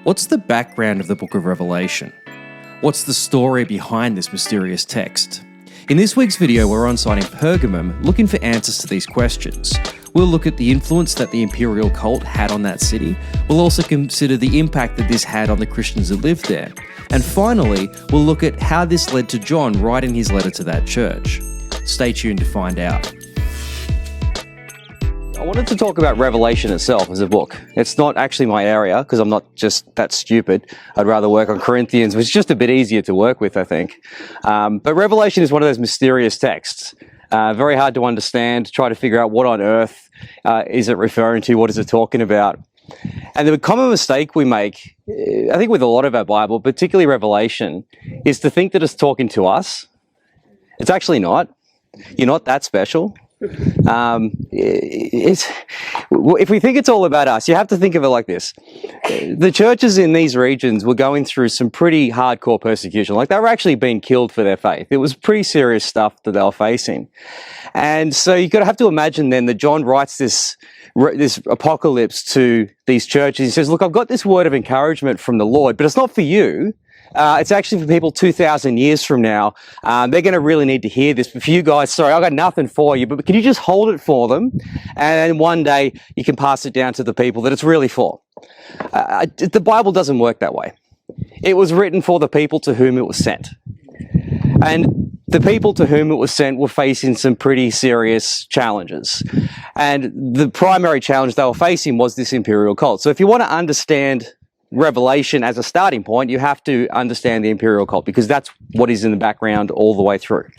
What's the background of the book of Revelation? What's the story behind this mysterious text? In this week's video, we're on site in Pergamon looking for answers to these questions. We'll look at the influence that the imperial cult had on that city. We'll also consider the impact that this had on the Christians who lived there. And finally, we'll look at how this led to John writing his letter to that church. Stay tuned to find out. I wanted to talk about Revelation itself as a book. It's not actually my area because I'm not just that stupid. I'd rather work on Corinthians, which is just a bit easier to work with, I think. But Revelation is one of those mysterious texts. Very hard to understand, try to figure out what on earth is it referring to, what is it talking about. And the common mistake we make, I think with a lot of our Bible, particularly Revelation, is to think that it's talking to us. It's actually not. You're not that special. If we think it's all about us, you have to think of it like this. The churches in these regions were going through some pretty hardcore persecution. Like, they were actually being killed for their faith. It was pretty serious stuff that they were facing. And so you've got to have to imagine then that John writes this apocalypse to these churches. He says, look, I've got this word of encouragement from the Lord, but it's not for you. It's actually for people 2,000 years from now. They're going to really need to hear this. But for you guys, sorry, I've got nothing for you, but can you just hold it for them? And one day you can pass it down to the people that it's really for. The Bible doesn't work that way. It was written for the people to whom it was sent. And the people to whom it was sent were facing some pretty serious challenges. And the primary challenge they were facing was this imperial cult. So if you want to understand Revelation as a starting point, you have to understand the imperial cult, because that's what is in the background all the way through.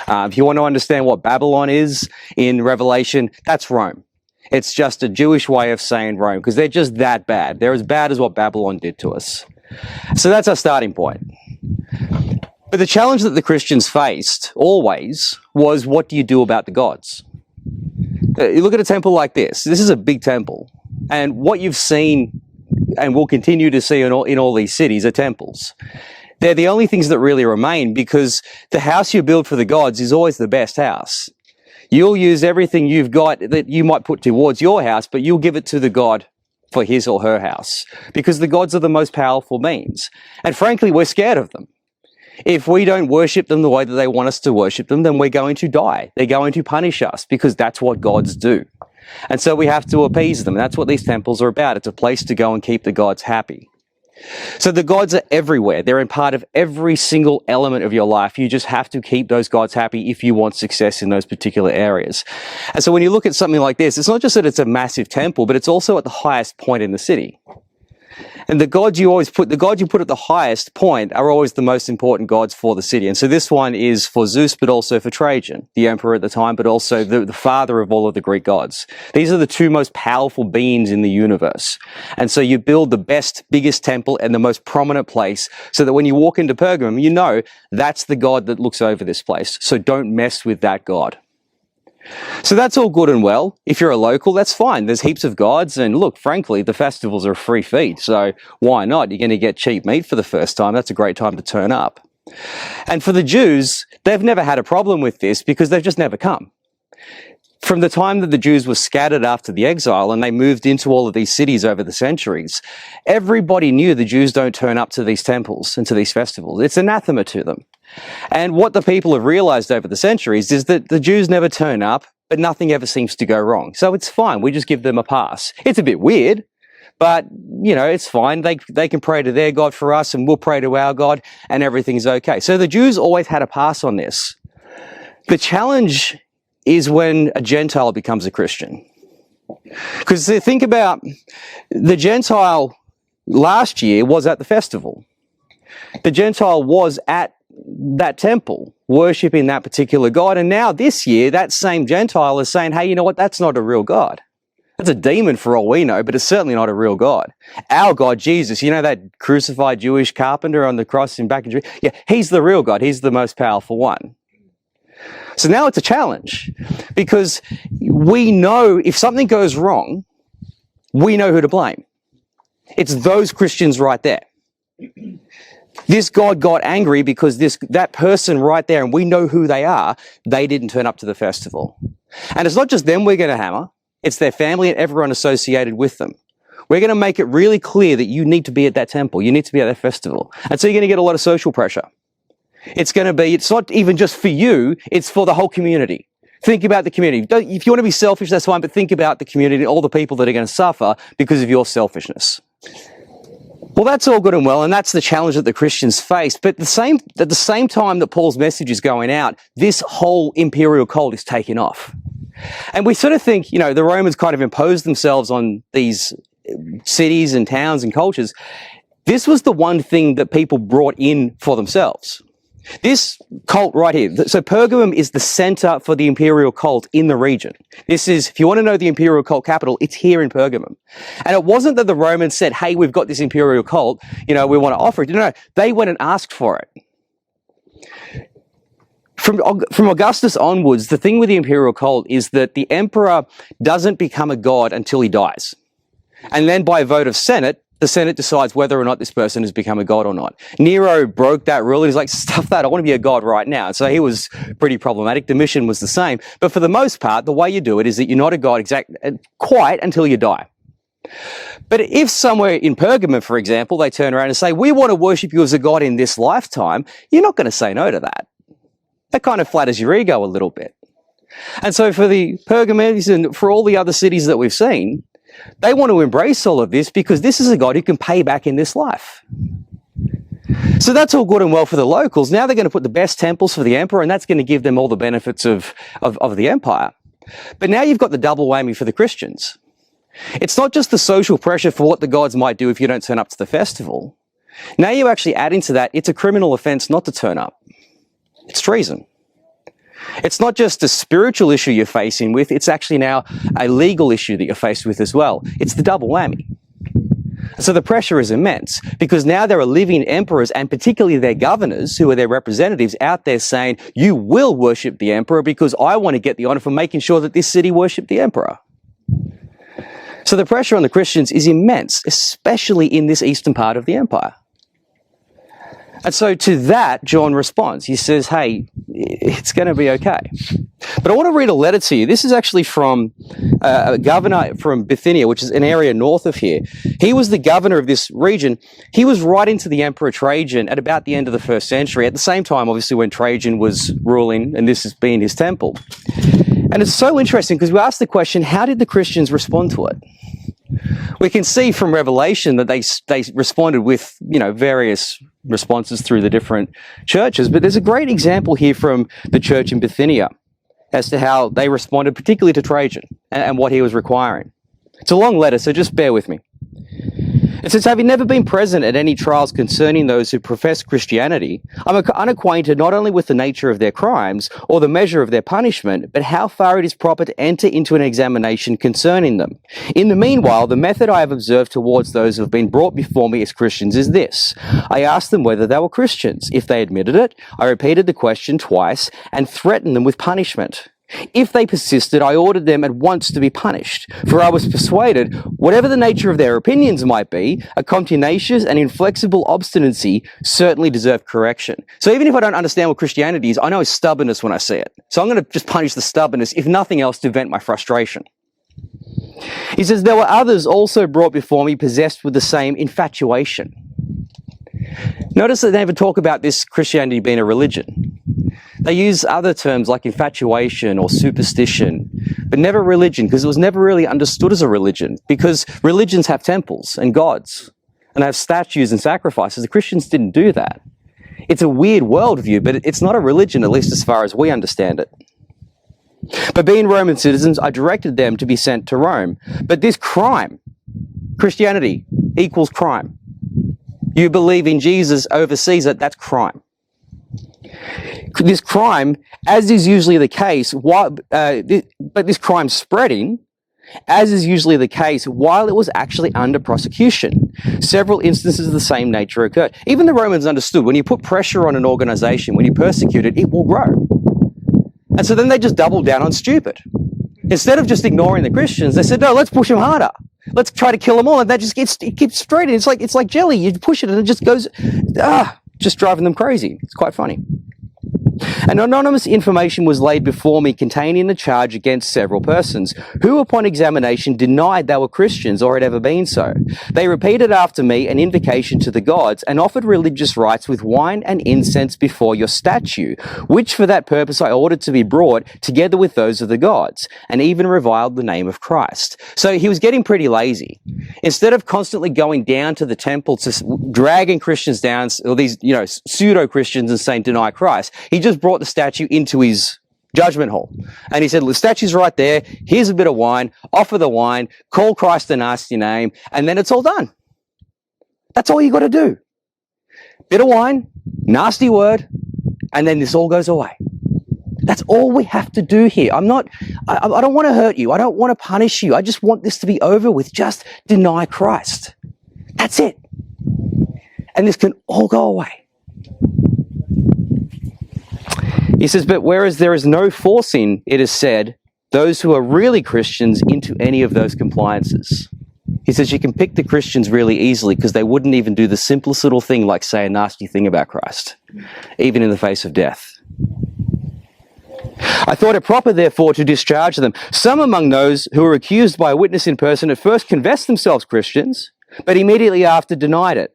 If you want to understand what Babylon is in Revelation, that's Rome. It's just a Jewish way of saying Rome, because they're just that bad. They're as bad as what Babylon did to us. So that's our starting point. But the challenge that the Christians faced always was, what do you do about the gods? You look at a temple like this. This is a big temple. And what you've seen and will continue to see in all these cities are temples. They're the only things that really remain, because the house you build for the gods is always the best house. You'll use everything you've got that you might put towards your house, but you'll give it to the god for his or her house, because the gods are the most powerful beings. And frankly, we're scared of them. If we don't worship them the way that they want us to worship them, then we're going to die. They're going to punish us, because that's what gods do. And so we have to appease them. That's what these temples are about. It's a place to go and keep the gods happy. So the gods are everywhere. They're in part of every single element of your life. You just have to keep those gods happy if you want success in those particular areas. And so when you look at something like this, it's not just that it's a massive temple, but it's also at the highest point in the city. And the gods you put at the highest point are always the most important gods for the city. And so this one is for Zeus, but also for Trajan, the emperor at the time, but also the father of all of the Greek gods. These are the two most powerful beings in the universe. And so you build the best, biggest temple and the most prominent place, so that when you walk into Pergamon, you know that's the god that looks over this place. So don't mess with that god. So that's all good and well. If you're a local, that's fine. There's heaps of gods, and look, frankly, the festivals are a free feed, so why not? You're going to get cheap meat for the first time. That's a great time to turn up. And for the Jews, they've never had a problem with this, because they've just never come. From the time that the Jews were scattered after the exile and they moved into all of these cities over the centuries, everybody knew the Jews don't turn up to these temples and to these festivals. It's anathema to them. And what the people have realized over the centuries is that the Jews never turn up, but nothing ever seems to go wrong. So it's fine. We just give them a pass. It's a bit weird, but, you know, it's fine. They can pray to their God for us, and we'll pray to our God, and everything's okay. So the Jews always had a pass on this. The challenge is when a Gentile becomes a Christian. Because think about, the Gentile last year was at the festival. The Gentile was at that temple, worshipping that particular god. And now this year, that same Gentile is saying, hey, you know what? That's not a real God. That's a demon for all we know, but it's certainly not a real God. Our God, Jesus, you know that crucified Jewish carpenter on the cross in back in Jerusalem? Yeah, he's the real God. He's the most powerful one. So now it's a challenge, because we know if something goes wrong, we know who to blame. It's those Christians right there. This God got angry because that person right there, and we know who they are, they didn't turn up to the festival. And it's not just them we're going to hammer, it's their family and everyone associated with them. We're going to make it really clear that you need to be at that temple. You need to be at that festival. And so you're going to get a lot of social pressure. It's not even just for you, it's for the whole community. Think about the community. If you want to be selfish, that's fine, but think about the community and all the people that are going to suffer because of your selfishness. Well, that's all good and well, and that's the challenge that the Christians face. But at the same time that Paul's message is going out, this whole imperial cult is taking off. And we sort of think, the Romans kind of imposed themselves on these cities and towns and cultures. This was the one thing that people brought in for themselves. This cult right here. So Pergamum is the center for the imperial cult in the region. This is, if you want to know the imperial cult capital, it's here in Pergamum. And it wasn't that the Romans said, hey, we've got this imperial cult, we want to offer it. No, they went and asked for it. From Augustus onwards, the thing with the imperial cult is that the emperor doesn't become a god until he dies. And then by a vote of Senate, the Senate decides whether or not this person has become a god or not. Nero broke that rule. He's like, stuff that, I want to be a god right now. So he was pretty problematic. Domitian was the same. But for the most part, the way you do it is that you're not a god quite until you die. But if somewhere in Pergamon, for example, they turn around and say, we want to worship you as a god in this lifetime, you're not going to say no to that. That kind of flatters your ego a little bit. And so for the Pergamonians and for all the other cities that we've seen, they want to embrace all of this because this is a God who can pay back in this life. So that's all good and well for the locals. Now they're going to put the best temples for the emperor, and that's going to give them all the benefits of the empire. But now you've got the double whammy for the Christians. It's not just the social pressure for what the gods might do if you don't turn up to the festival. Now you actually add into that, it's a criminal offense not to turn up. It's treason. It's not just a spiritual issue you're facing with, it's actually now a legal issue that you're faced with as well. It's the double whammy. So the pressure is immense because now there are living emperors and particularly their governors, who are their representatives, out there saying, you will worship the emperor because I want to get the honor for making sure that this city worship the emperor. So the pressure on the Christians is immense, especially in this eastern part of the empire. And so to that, John responds. He says, hey, it's going to be okay. But I want to read a letter to you. This is actually from a governor from Bithynia, which is an area north of here. He was the governor of this region. He was writing to the Emperor Trajan at about the end of the 1st century, at the same time, obviously, when Trajan was ruling, and this has been his temple. And it's so interesting because we asked the question, how did the Christians respond to it? We can see from Revelation that they responded with, various responses through the different churches. But there's a great example here from the church in Bithynia as to how they responded, particularly to Trajan and what he was requiring. It's a long letter, so just bear with me. It says, having never been present at any trials concerning those who profess Christianity, I'm unacquainted not only with the nature of their crimes or the measure of their punishment, but how far it is proper to enter into an examination concerning them. In the meanwhile, the method I have observed towards those who have been brought before me as Christians is this. I asked them whether they were Christians. If they admitted it, I repeated the question twice and threatened them with punishment. If they persisted, I ordered them at once to be punished, for I was persuaded, whatever the nature of their opinions might be, a contumacious and inflexible obstinacy certainly deserved correction. So even if I don't understand what Christianity is, I know it's stubbornness when I see it. So I'm going to just punish the stubbornness, if nothing else, to vent my frustration. He says, there were others also brought before me possessed with the same infatuation. Notice that they never talk about this Christianity being a religion. They use other terms like infatuation or superstition, but never religion, because it was never really understood as a religion, because religions have temples and gods, and they have statues and sacrifices. The Christians didn't do that. It's a weird worldview, but it's not a religion, at least as far as we understand it. But being Roman citizens, I directed them to be sent to Rome. But this crime, Christianity equals crime. You believe in Jesus over Caesar, that's crime. This crime, as is usually the case, but this crime spreading, as is usually the case, while it was actually under prosecution. Several instances of the same nature occurred. Even the Romans understood when you put pressure on an organization, when you persecute it, it will grow. And so then they just doubled down on stupid. Instead of just ignoring the Christians, they said, no, let's push them harder. Let's try to kill them all. And that just it keeps spreading. It's like jelly. You push it and it just goes, just driving them crazy. It's quite funny. And anonymous information was laid before me containing a charge against several persons, who upon examination denied they were Christians or had ever been so. They repeated after me an invocation to the gods and offered religious rites with wine and incense before your statue, which for that purpose I ordered to be brought together with those of the gods, and even reviled the name of Christ. So he was getting pretty lazy. Instead of constantly going down to the temple to dragging Christians down, or these, pseudo-Christians, and saying deny Christ, he just brought the statue into his judgment hall. And he said, the statue's right there. Here's a bit of wine. Offer the wine. Call Christ a nasty name. And then it's all done. That's all you got to do. Bit of wine, nasty word, and then this all goes away. That's all we have to do here. I don't want to hurt you. I don't want to punish you. I just want this to be over with. Just deny Christ. That's it. And this can all go away. He says, but whereas there is no forcing, it is said, those who are really Christians into any of those compliances. He says you can pick the Christians really easily because they wouldn't even do the simplest little thing like say a nasty thing about Christ, even in the face of death. I thought it proper, therefore, to discharge them. Some among those who were accused by a witness in person at first confessed themselves Christians, but immediately after denied it.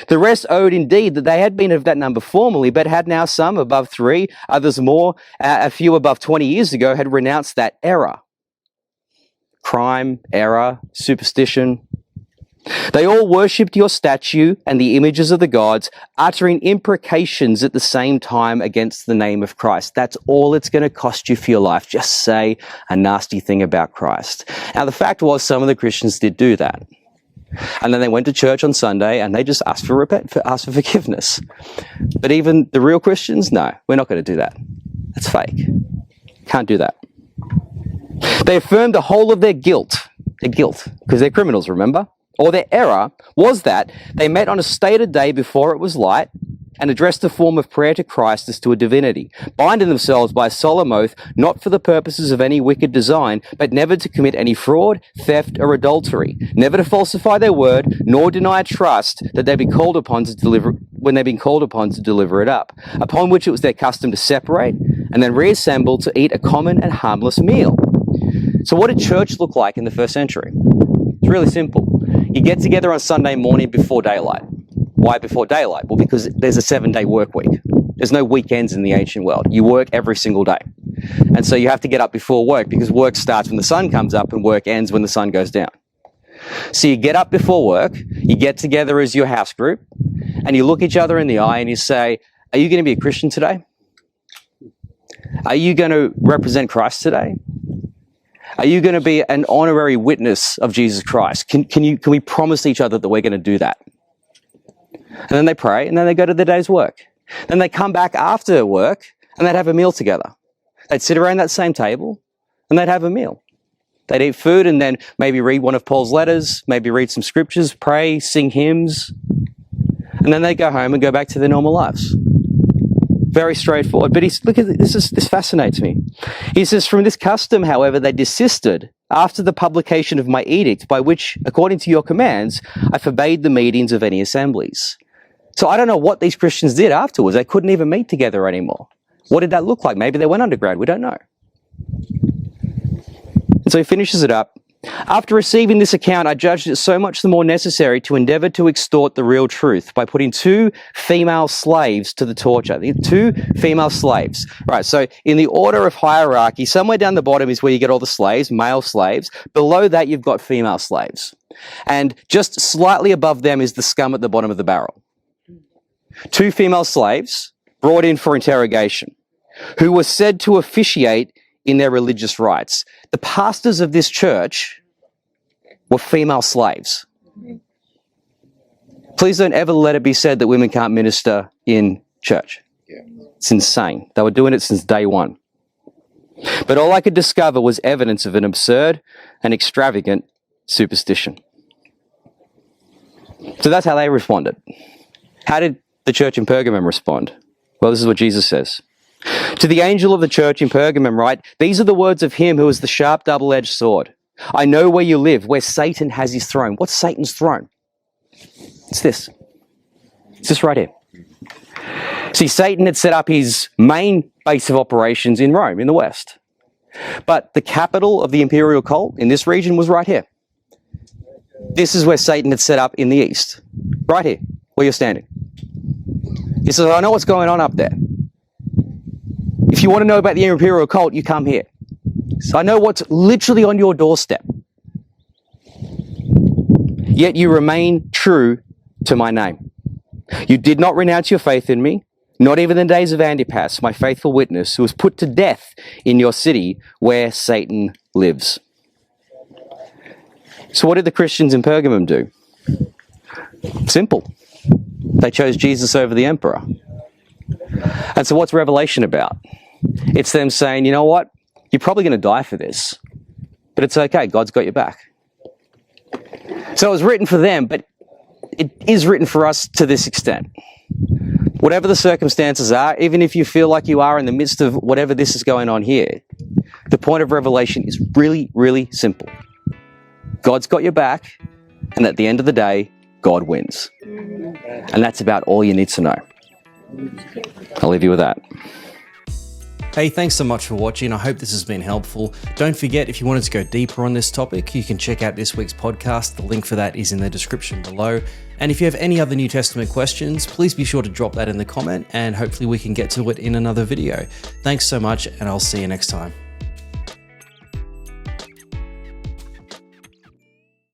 The rest owed indeed that they had been of that number formerly, but had now some above 3, others more, a few above 20 years ago, had renounced that error. Crime, error, superstition. They all worshipped your statue and the images of the gods, uttering imprecations at the same time against the name of Christ. That's all it's going to cost you for your life. Just say a nasty thing about Christ. Now, the fact was some of the Christians did do that. And then they went to church on Sunday and they just asked for forgiveness. But even the real Christians, no, we're not going to do that. That's fake. Can't do that. They affirmed the whole of their guilt, because they're criminals, remember? Or their error was that they met on a stated day before it was light and addressed a form of prayer to Christ as to a divinity, binding themselves by a solemn oath, not for the purposes of any wicked design, but never to commit any fraud, theft, or adultery, never to falsify their word, nor deny trust that they be called upon to deliver when they've been called upon to deliver it up, upon which it was their custom to separate and then reassemble to eat a common and harmless meal. So what did church look like in the first century? It's really simple. You get together on Sunday morning before daylight. Why before daylight? Well, because there's a 7-day work week. There's no weekends in the ancient world. You work every single day. And so you have to get up before work because work starts when the sun comes up and work ends when the sun goes down. So you get up before work, you get together as your house group, and you look each other in the eye and you say, are you going to be a Christian today? Are you going to represent Christ today? Are you going to be an honorary witness of Jesus Christ? Can we promise each other that we're going to do that? And then they pray, and then they go to their day's work. Then they come back after work, and they'd have a meal together. They'd sit around that same table, and they'd have a meal. They'd eat food, and then maybe read one of Paul's letters, maybe read some scriptures, pray, sing hymns, and then they'd go home and go back to their normal lives. Very straightforward. But look at this. This fascinates me. He says, from this custom, however, they desisted after the publication of my edict, by which, according to your commands, I forbade the meetings of any assemblies. So I don't know what these Christians did afterwards. They couldn't even meet together anymore. What did that look like? Maybe they went underground. We don't know. And so he finishes it up. After receiving this account, I judged it so much the more necessary to endeavor to extort the real truth by putting 2 female slaves to the torture. 2 female slaves. Right, so in the order of hierarchy, somewhere down the bottom is where you get all the slaves, male slaves. Below that, you've got female slaves. And just slightly above them is the scum at the bottom of the barrel. 2 female slaves brought in for interrogation, who were said to officiate in their religious rites. The pastors of this church were female slaves. Please don't ever let it be said that women can't minister in church. It's insane. They were doing it since day one. But all I could discover was evidence of an absurd and extravagant superstition. So that's how they responded. How did the church in Pergamon respond? Well, this is what Jesus says. To the angel of the church in Pergamon write, these are the words of him who is the sharp double-edged sword. I know where you live, where Satan has his throne. What's Satan's throne? It's this. It's this right here. See, Satan had set up his main base of operations in Rome, in the West. But the capital of the imperial cult in this region was right here. This is where Satan had set up in the East. Right here, where you're standing. He says, I know what's going on up there. If you want to know about the imperial cult, you come here. So I know what's literally on your doorstep. Yet you remain true to my name. You did not renounce your faith in me, not even in the days of Antipas, my faithful witness, who was put to death in your city where Satan lives. So what did the Christians in Pergamon do? Simple. They chose Jesus over the emperor. And so what's Revelation about? It's them saying, you know what? You're probably going to die for this, but it's okay. God's got your back. So it was written for them, but it is written for us to this extent. Whatever the circumstances are, even if you feel like you are in the midst of whatever this is going on here, the point of Revelation is really, really simple. God's got your back, and at the end of the day, God wins. And that's about all you need to know. I'll leave you with that. Hey, thanks so much for watching. I hope this has been helpful. Don't forget, if you wanted to go deeper on this topic, you can check out this week's podcast. The link for that is in the description below. And if you have any other New Testament questions, please be sure to drop that in the comment, and hopefully we can get to it in another video. Thanks so much, and I'll see you next time.